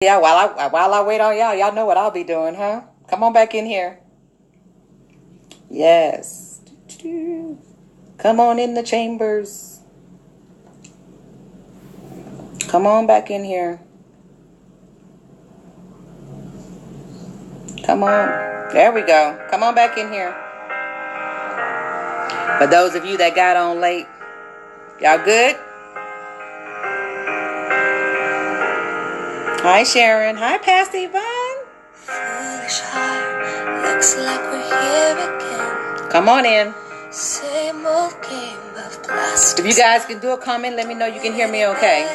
Yeah, while I wait on y'all know what I'll be doing, huh? Come on back in here. Yes. Come on in the chambers. Come on back in here. Come on. There we go. Come on back in here. For those of you that got on late, y'all good? Hi, Sharon. Hi, Pastor Yvonne. Foolish heart, looks like we're here again. Come on in. Same old game of plastic. If you guys can do a comment, let me know you can hear me okay.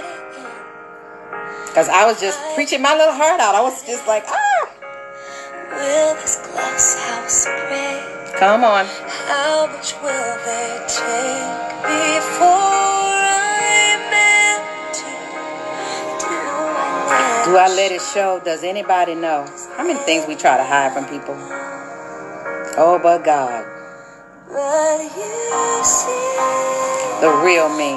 Because I was just preaching my little heart out. I was just like, will this glass house break? Come on. How much will they take before I'm empty? Do I let it show? Does anybody know? How many things we try to hide from people? Oh, but God. The real me.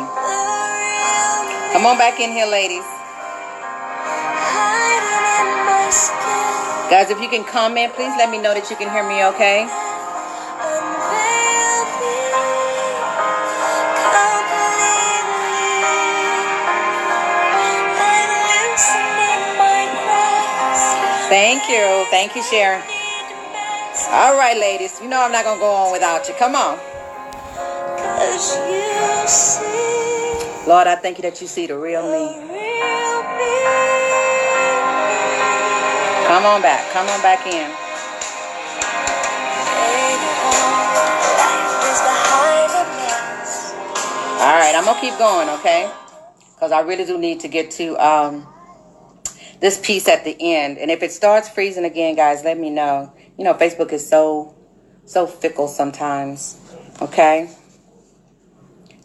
Come on back in here, ladies. Guys, if you can comment, please let me know that you can hear me okay. Thank you. Thank you, Sharon. All right, ladies. You know I'm not going to go on without you. Come on. Lord, I thank you that you see the real me. Come on back. Come on back in. All right. I'm going to keep going, okay? Because I really do need to get to this piece at the end. And if it starts freezing again, guys, let me know. You know, Facebook is so fickle sometimes. Okay.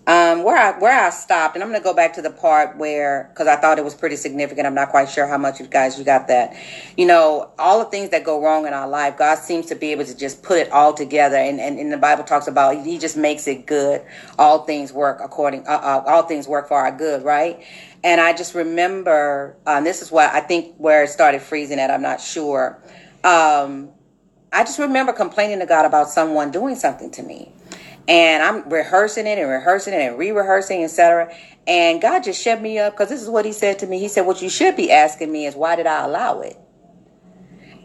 Where I stopped, and I'm going to go back to the part where, because I thought it was pretty significant. I'm not quite sure how much you guys got that. You know, all the things that go wrong in our life, God seems to be able to just put it all together. And the Bible talks about He just makes it good. All things work all things work for our good, right? And I just remember, this is what I think where it started freezing at. I'm not sure. I just remember complaining to God about someone doing something to me. And I'm rehearsing it and re-rehearsing, etc. And God just shut me up because this is what He said to me. He said, what you should be asking me is, why did I allow it?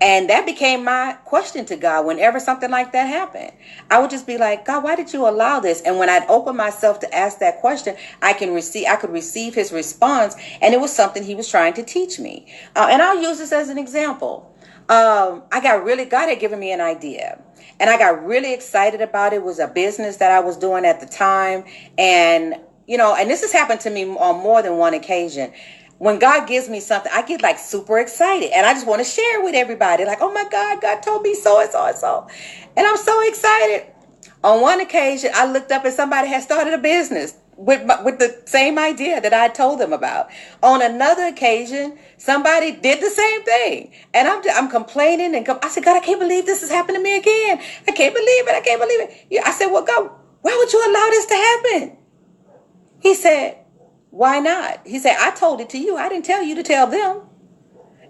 And that became my question to God whenever something like that happened. I would just be like, God, why did you allow this? And when I'd open myself to ask that question, I could receive His response. And it was something He was trying to teach me. And I'll use this as an example. God had given me an idea. And I got really excited about it. It was a business that I was doing at the time. And, you know, and this has happened to me on more than one occasion. When God gives me something, I get like super excited. And I just want to share it with everybody. Like, oh my God, God told me so and so and so. And I'm so excited. On one occasion, I looked up and somebody had started a business with the same idea that I told them about. On another occasion, somebody did the same thing. And I'm complaining. I said, God, I can't believe this is happening to me again. I can't believe it. I can't believe it. Yeah, I said, well, God, why would you allow this to happen? He said, why not? He said, I told it to you. I didn't tell you to tell them.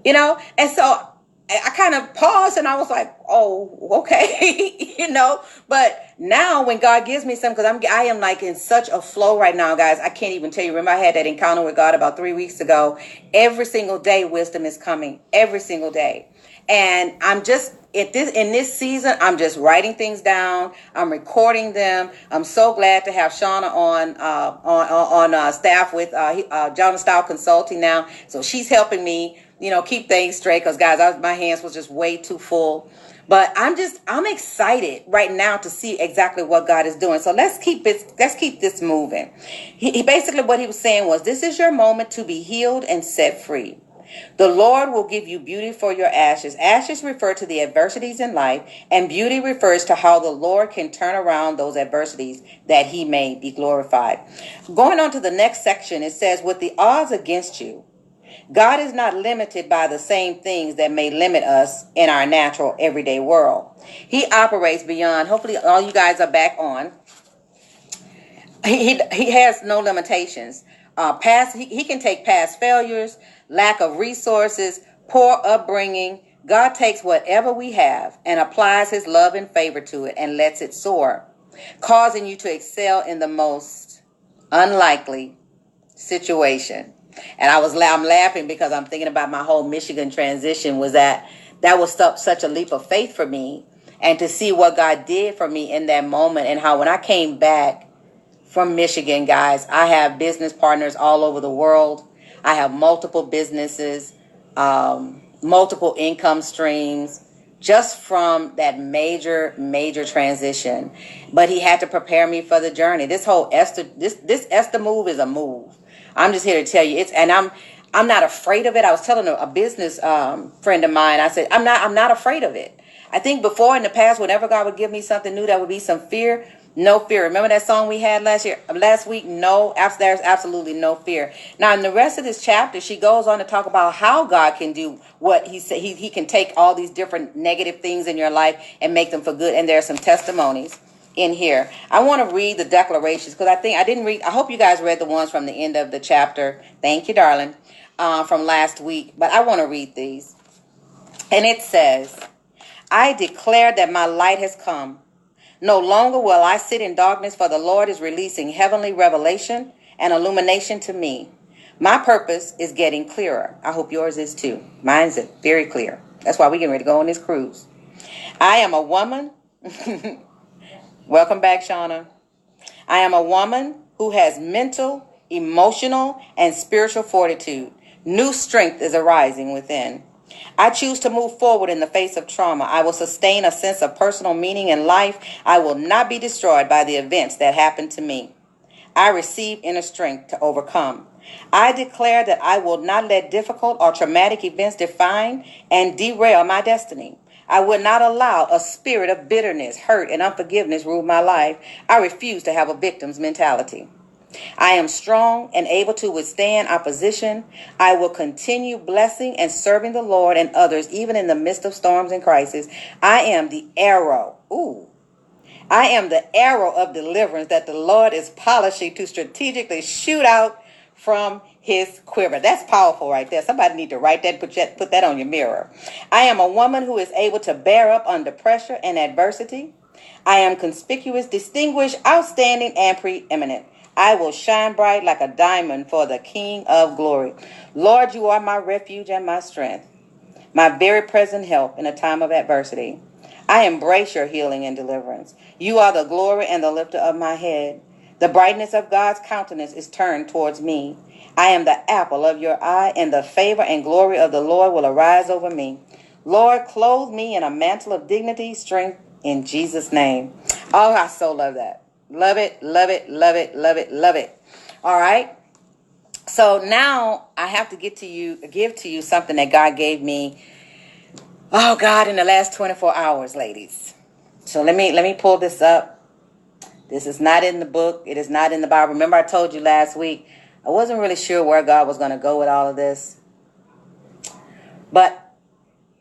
You know? And so I kind of paused and I was like, oh, okay. You know, but now when God gives me something, because I am like in such a flow right now, guys, I can't even tell you. Remember, I had that encounter with God about 3 weeks ago. Every single day, wisdom is coming every single day. And I'm just in this season, I'm just writing things down. I'm recording them. I'm so glad to have Jona on staff with Jona Style Consulting now. So she's helping me, you know, keep things straight. Because guys, my hands was just way too full. But I'm excited right now to see exactly what God is doing. So let's keep this moving. He basically, what he was saying was, this is your moment to be healed and set free. The Lord will give you beauty for your ashes. Ashes refer to the adversities in life, and beauty refers to how the Lord can turn around those adversities that He may be glorified. Going on to the next section, it says, with the odds against you, God is not limited by the same things that may limit us in our natural everyday world. He operates beyond. Hopefully all you guys are back on. He has no limitations. He can take past failures, lack of resources, poor upbringing, God takes whatever we have and applies his love and favor to it and lets it soar, causing you to excel in the most unlikely situation. And I'm laughing because I'm thinking about my whole Michigan transition. That was such a leap of faith for me, and to see what God did for me in that moment, and how when I came back from Michigan, guys, I have business partners all over the world. I have multiple businesses, multiple income streams, just from that major transition. But he had to prepare me for the journey. This whole this Esther move is a move. I'm just here to tell you I'm not afraid of it. I was telling a business friend of mine, I said, I'm not afraid of it. I think before in the past, whenever God would give me something new, that would be some fear. No fear. Remember that song we had last week? No, there's absolutely no fear. Now, in the rest of this chapter, she goes on to talk about how God can do what he said. He can take all these different negative things in your life and make them for good. And there are some testimonies in here. I want to read the declarations because I hope you guys read the ones from the end of the chapter. Thank you, darling, from last week. But I want to read these. And it says, I declare that my light has come. No longer will I sit in darkness, for the Lord is releasing heavenly revelation and illumination to me. My purpose is getting clearer. I hope yours is too. Mine's very clear. That's why we're getting ready to go on this cruise. I am a woman. Welcome back, Jona. I am a woman who has mental, emotional, and spiritual fortitude. New strength is arising within. I choose to move forward in the face of trauma. I will sustain a sense of personal meaning in life. I will not be destroyed by the events that happened to me. I receive inner strength to overcome. I declare that I will not let difficult or traumatic events define and derail my destiny. I will not allow a spirit of bitterness, hurt, and unforgiveness rule my life. I refuse to have a victim's mentality. I am strong and able to withstand opposition. I will continue blessing and serving the Lord and others, even in the midst of storms and crises. I am the arrow. I am the arrow of deliverance that the Lord is polishing to strategically shoot out from his quiver. That's powerful right there. Somebody need to write that, put that on your mirror. I am a woman who is able to bear up under pressure and adversity. I am conspicuous, distinguished, outstanding, and preeminent. I will shine bright like a diamond for the King of glory. Lord, you are my refuge and my strength, my very present help in a time of adversity. I embrace your healing and deliverance. You are the glory and the lifter of my head. The brightness of God's countenance is turned towards me. I am the apple of your eye, and the favor and glory of the Lord will arise over me. Lord, clothe me in a mantle of dignity, strength, in Jesus' name. Oh, I so love that. Love it, love it, love it, love it, love it. All right. So now I have to give to you something that God gave me. Oh God, in the last 24 hours, ladies. So let me pull this up. This is not in the book. It is not in the Bible. Remember I told you last week, I wasn't really sure where God was going to go with all of this. But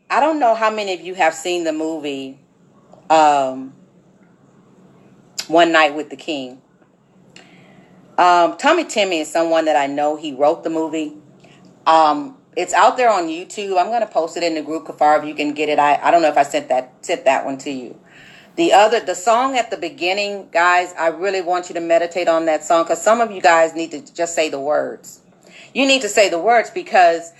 I don't know how many of you have seen the movie One Night with the King. Tommy Timmy is someone that I know. He wrote the movie. It's out there on YouTube. I'm going to post it in the group, Kafar, if you can get it. I don't know if I sent that one to you. The song at the beginning, guys, I really want you to meditate on that song, because some of you guys need to just say the words. You need to say the words because,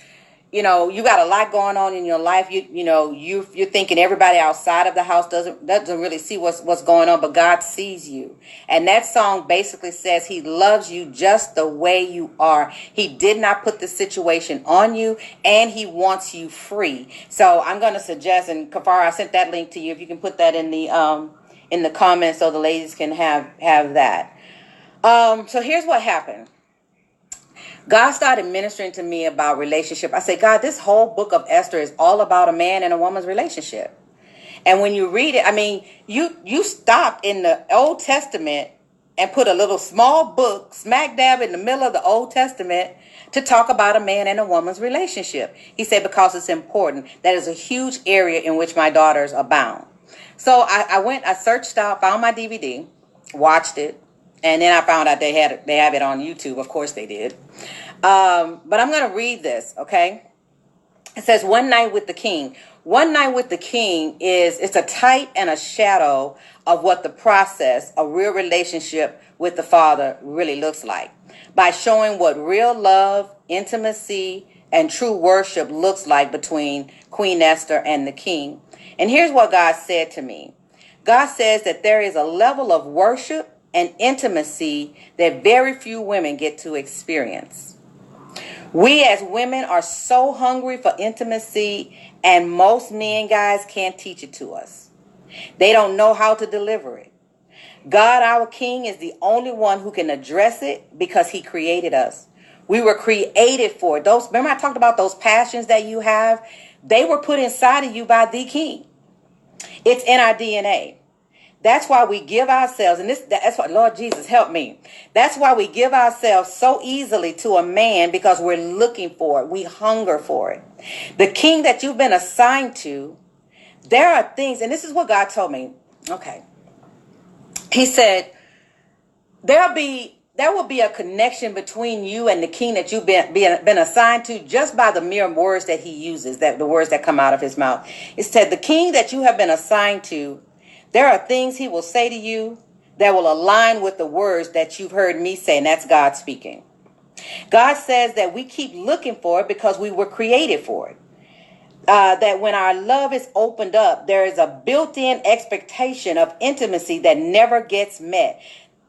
you know, you got a lot going on in your life. You're thinking everybody outside of the house doesn't really see what's going on, but God sees you. And that song basically says he loves you just the way you are. He did not put the situation on you, and he wants you free. So I'm going to suggest, and Kafara, I sent that link to you. If you can put that in the comments so the ladies can have that. So here's what happened. God started ministering to me about relationship. I said, God, this whole book of Esther is all about a man and a woman's relationship. And when you read it, I mean, you stopped in the Old Testament and put a little small book smack dab in the middle of the Old Testament to talk about a man and a woman's relationship. He said, because it's important. That is a huge area in which my daughters abound. So I searched out, found my DVD, watched it. And then I found out they have it on YouTube. Of course they did. But I'm going to read this, okay? It says, one night with the king. One night with the king it's a type and a shadow of what the process, a real relationship with the Father really looks like. By showing what real love, intimacy, and true worship looks like between Queen Esther and the king. And here's what God said to me. God says that there is a level of worship and intimacy that very few women get to experience. We as women are so hungry for intimacy, and most men, guys, can't teach it to us. They don't know how to deliver it. God, our King, is the only one who can address it because he created us. We were created for it. Remember I talked about those passions that you have? They were put inside of you by the King. It's in our DNA. That's why we give ourselves, and that's what, Lord Jesus, help me. That's why we give ourselves so easily to a man, because we're looking for it. We hunger for it. The king that you've been assigned to, there are things, and this is what God told me. Okay. He said, there will be a connection between you and the king that you've been assigned to just by the mere words that he uses, that the words that come out of his mouth. It said, the king that you have been assigned to, there are things he will say to you that will align with the words that you've heard me say, and that's God speaking. God says that we keep looking for it because we were created for it. That when our love is opened up, there is a built-in expectation of intimacy that never gets met.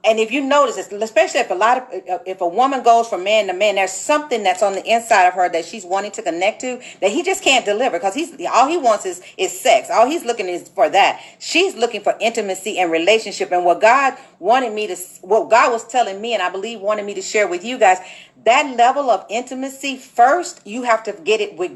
And if you notice, especially if a woman goes from man to man, there's something that's on the inside of her that she's wanting to connect to that he just can't deliver, because all he wants is sex. All he's looking is for that. She's looking for intimacy and relationship. And what God was telling me, and I believe wanted me to share with you guys, that level of intimacy first, you have to get it with.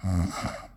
Mm-hmm.